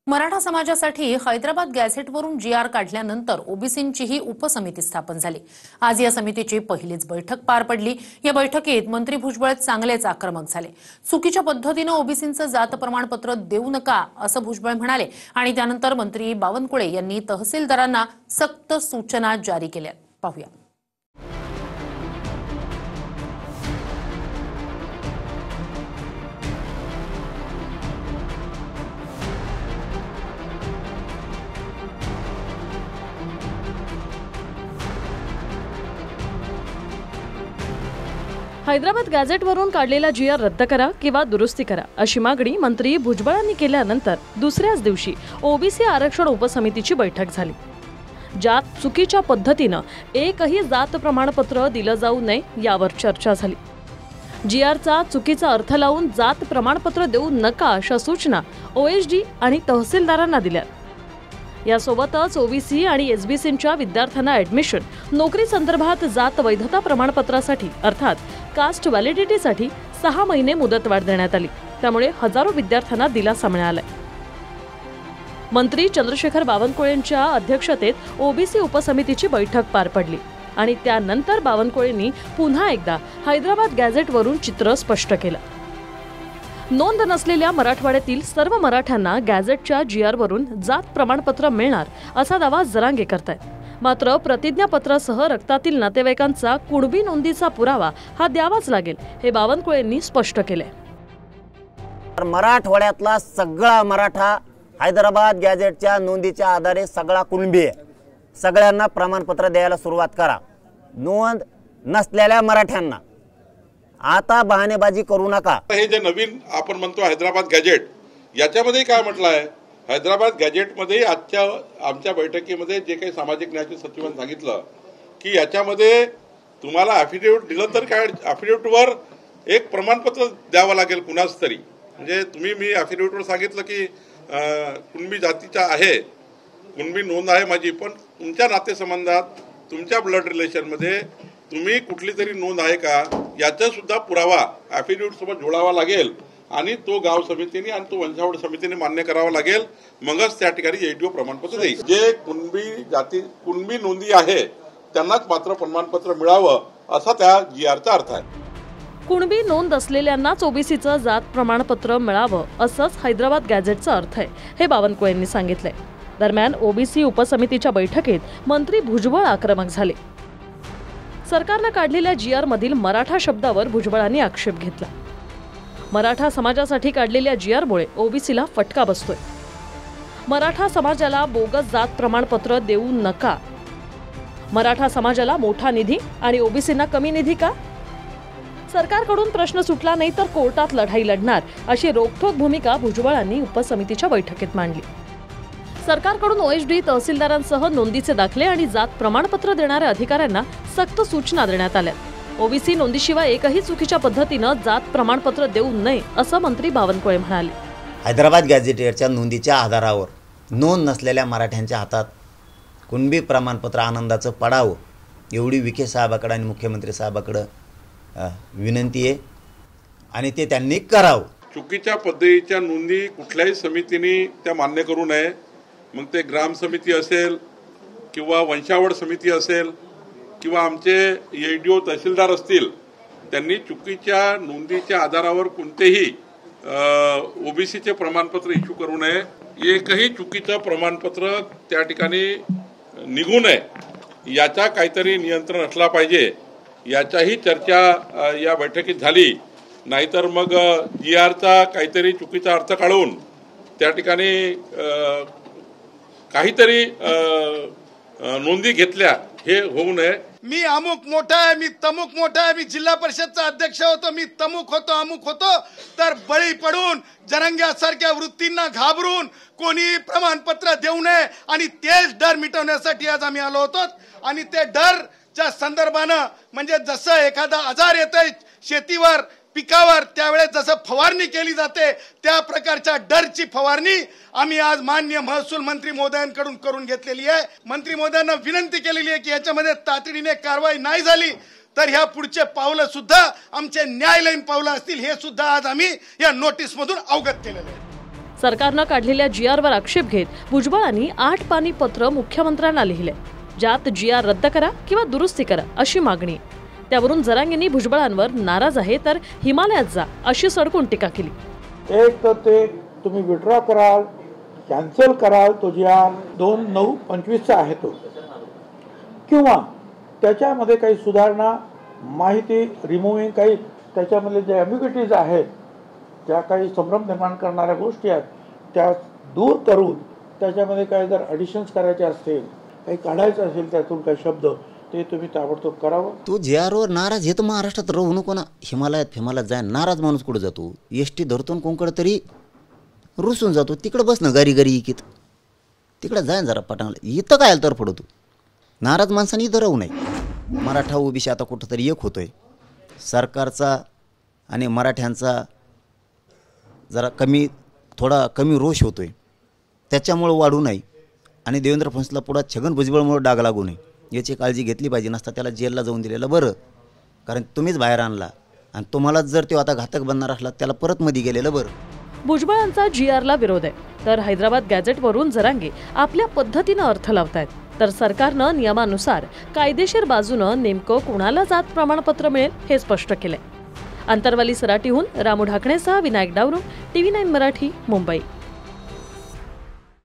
मराठा समाजासाठी हैदराबाद गॅझेटवरून जीआर काढल्यानंतर ओबीसींचीही उपसमिती स्थापन झाली। आज या समितीची पहिलीच बैठक पार पडली। या बैठकीत मंत्री भुजबळ चांगलेच आक्रमक झाले। चुकीच्या पद्धतीने ओबीसींचं जात प्रमाणपत्र देऊ नका असं भुजबळ म्हणाले आणि त्यानंतर मंत्री बावनकुळे यांनी तहसीलदारांना सक्त सूचना जारी केल्या। पाहूया। हैदराबाद गॅझेटवरून काढलेला जीआर रद्द करा किंवा दुरुस्ती करा अशी मागणी मंत्री भुजबळांनी केल्यानंतर दुसऱ्याच दिवशी ओबीसी आरक्षण उपसमितीची बैठक झाली। ज्यात चुकीच्या पद्धतीने एकही जात प्रमाणपत्र दिलं जाऊ नये यावर चर्चा झाली। जीआरचा चुकीचा अर्थ लावून जात प्रमाणपत्र देऊ नका अशा सूचना ओएसडी आणि तहसीलदारांना दिल्या। यासोबतच ओबीसी आणि एसबीसींच्या विद्यार्थ्यांना ऍडमिशन नोकरी संदर्भात जात वैधता प्रमाणपत्रासाठी अर्थात कास्ट व्हॅलिडिटीसाठी 6 महिने मुदतवाढ देण्यात आली। त्यामुळे हजारो विद्यार्थ्यांना दिलासा मिळाला। मंत्री चंद्रशेखर बावनकुळेंच्या अध्यक्षतेत ओबीसी उपसमितीची बैठक पार पडली आणि त्यानंतर बावनकुळेंनी पुन्हा एकदा हैदराबाद गॅझेटवरून चित्र स्पष्ट केलं। नोंद नसलेल्या मराठवाड्यातील सर्व मराठ्यांना गॅझेटच्या जीआरवरून जात प्रमाणपत्र मिळणार असा दावा जरांगे करतायत। मात्र प्रतिज्ञापत्रासह रक्तातील नातेवाईकांचा कुणबी नोंदीचा पुरावा हा द्यावाच लागेल हे बावनकुळेंनी स्पष्ट केले। मराठवाड्यातला सगळा मराठा हैदराबाद गॅझेटच्या नोंदीच्या आधारे सगळा कुणबी आहे। सगळ्यांना प्रमाणपत्र द्यायला सुरुवात करा। नोंद नसलेल्या मराठ्यांना आता बहाणेबाजी करू नका। हे जे नवीन आपण म्हणतो हैदराबाद गॅझेट याच्यामध्ये काय म्हटलं आहे, हैदराबाद गॅझेटमध्ये आमच्या बैठकीमध्ये जे काही सामाजिक न्याय सचिवांनी सांगितलं की याच्यामध्ये तुम्हाला ॲफिडेव्हिट दिलं तर काय ॲफिडेव्हिटवर एक प्रमाणपत्र द्यावं लागेल कुणाच तरी। म्हणजे मी ॲफिडेव्हिटवर सांगितलं की कुणबी जातीचा आहे, कुणबी नोंद आहे माझी, पण तुमच्या नातेसंबंधात तुमच्या ब्लड रिलेशनमध्ये तुम्ही कुठली तरी नोंद आहे का याचा सुद्धा पुरावा ॲफिडेव्हिट सोबत जोडावा लागेल आणि तो गाव समितीने आणि तो वंशावळ समितीने मान्य करावा लागेल। मगच त्या ठिकाणी एडीओ प्रमाणपत्र देईल। जे कुणबी नोंदी आहे त्यांनाच मात्र प्रमाणपत्र मिळावं असा त्या जीआरचा अर्थ आहे। कुणबी नोंद असलेल्यांनाच ओबीसीचं जात प्रमाणपत्र मिळावं असंच हैदराबाद गॅझेटचा अर्थ आहे हे बावनकुळेंनी सांगितलंय। दरम्यान ओबीसी उपसमितीच्या बैठकीत मंत्री भुजबळ आक्रमक झाले। सरकारने काढलेल्या जीआर मधील मराठा शब्दावर भुजबळांनी आक्षेप घेतला। मराठा समाजासाठी काढलेल्या जीआरमुळे ओबीसीला फटका बसतोय। मराठा समाजाला बोगस जात प्रमाणपत्र देऊ नका। मराठा समाजाला मोठा निधी आणि ओबीसींना कमी निधी का? सरकारकडून प्रश्न सुटला नाही तर कोर्टात लढाई लढणार अशी रोखठोक भूमिका भुजबळांनी उपसमितीच्या बैठकीत मांडली। सरकारकडून ओएसडी तहसीलदारांसह नोंदीचे दाखले आणि जात प्रमाणपत्र देणाऱ्या अधिकाऱ्यांना सक्त सूचना देण्यात आल्या। ओबीसी नोंदीशिवाय एकही चुकीच्या पद्धतीने जात प्रमाणपत्र देऊ नये असं मंत्री बावनकुळे म्हणाले। हैदराबाद गॅझेटच्या नोंदीच्या आधारावर नोंद नसलेल्या मराठ्यांच्या हातात कुणबी प्रमाणपत्र आनंदाचं पडावं एवढी विखे साहेबाकडे आणि मुख्यमंत्री साहेबाकडे विनंती आहे आणि ते त्यांनी करावं। चुकीच्या पद्धतीच्या नोंदी कुठल्याही समितीने त्या मान्य करू नये। मग ते ग्राम समिती असेल किंवा वंशावळ समिती असेल किंवा आमचे एडीओ तहसीलदार असतील, त्यांनी चुकीच्या नोंदीच्या आधारावर कोणतेही ओबीसीचे प्रमाणपत्र इश्यू करू नये। एकही चुकीचं प्रमाणपत्र त्या ठिकाणी निघू नये याचा काहीतरी नियंत्रण असला पाहिजे। याचाही चर्चा या बैठकीत झाली। नाहीतर मग जीआरचा काहीतरी चुकीचा अर्थ काढून त्या ठिकाणी काहीतरी नोंदी घेतल्या हे होऊ नये। मी अमुक मोठा आहे, मी तमुक मोठा आहे, मी जिल्हा परिषदचा अध्यक्ष होतो, मी तमुक होतो अमुक होतो, तर बळी पडून जरंग्यासारख्या वृत्तींना घाबरून कोणी प्रमाणपत्र देऊ नये आणि तेच डर मिटवण्यासाठी आज आम्ही आलो होतो। आणि ते डरच्या संदर्भानं म्हणजे जसं एखादा आजार येतोय शेतीवर पिकावर त्यावेळेस जसं फवारणी केली जाते त्या प्रकारच्या डरची फवारणी आम्ही आज माननीय महसूल मंत्री महोदयांकडून करून घेतलेली आहे। मंत्री महोदयांना विनंती केलेली आहे की याच्यामध्ये तातडीने कारवाई नाही झाली तर ह्या पुढचे पावलं सुद्धा आमचे न्यायालयीन पावलं असतील हे सुद्धा आज आम्ही या नोटीस मधून अवगत केलेले आहे। सरकारनं काढलेल्या GR वर आक्षेप घेत भुजबळांनी 8 पानी पत्र मुख्यमंत्र्यांना लिहिले, ज्यात GR रद्द करा किंवा दुरुस्ती करा अशी मागणी. त्यावरून जरांगेंनी भुजबळांवर नाराज आहे तर हिमालयात जा अशी सडकून टीका केली. एक तर ते तुम्ही विड्रॉ कराल, कॅन्सल कराल तो GR 2925चा आहे तो, किंवा त्याच्यामध्ये काही सुधारणा, माहिती रिमूव्हिंग, काही त्याच्यामधले जे ॲम्बिग्युइटीज आहेत, ज्या काही संभ्रम निर्माण करणाऱ्या गोष्टी आहेत त्या दूर करून त्याच्यामध्ये काही जर ॲडिशन्स करायचे असतील, काही काढायचं असेल त्यातून काही शब्द, ते तुम्ही ताबडतोब करावं. तू GR वर नाराज हे तर महाराष्ट्रात राहू नको ना. हिमालयात जाय, नाराज माणूस कुठं जातो? ST धरतून कोणकडं तरी रुसून जातो, तिकडं बस ना गारी इकीत, तिकडं जाय जरा पटांगला. इथं काय तर पडतो, नाराज माणसाने इथं राहू नये. मराठा ओबीसी आता कुठंतरी एक होतोय. सरकारचा आणि मराठ्यांचा जरा थोडा कमी रोष होतोय, त्याच्यामुळं वाढू नये. आणि देवेंद्र फडणवीसला पुढं छगन भुजबळमुळे डाग लागू नये याची काळजी घेतली पाहिजे. नसता त्याला जेलला जाऊन दिलेलं बरं, कारण तुम्हीच बाहेर आणला आणि तुम्हालाच जर तो आता घातक बनणार असला त्याला परत मध्ये गेलेलं बरं. भुजबळांचा GRला विरोध आहे तर हैदराबाद गॅझेटवरून जरांगे आपल्या पद्धतीनं अर्थ लावतायत. तर सरकारनं नियमानुसार कायदेशीर बाजूनं नेमकं कुणाला जात प्रमाणपत्र मिळेल हे स्पष्ट केलंय. अंतरवाली सराटीहून रामू ढाकणेसह विनायक डावरू, TV9 मराठी, मुंबई.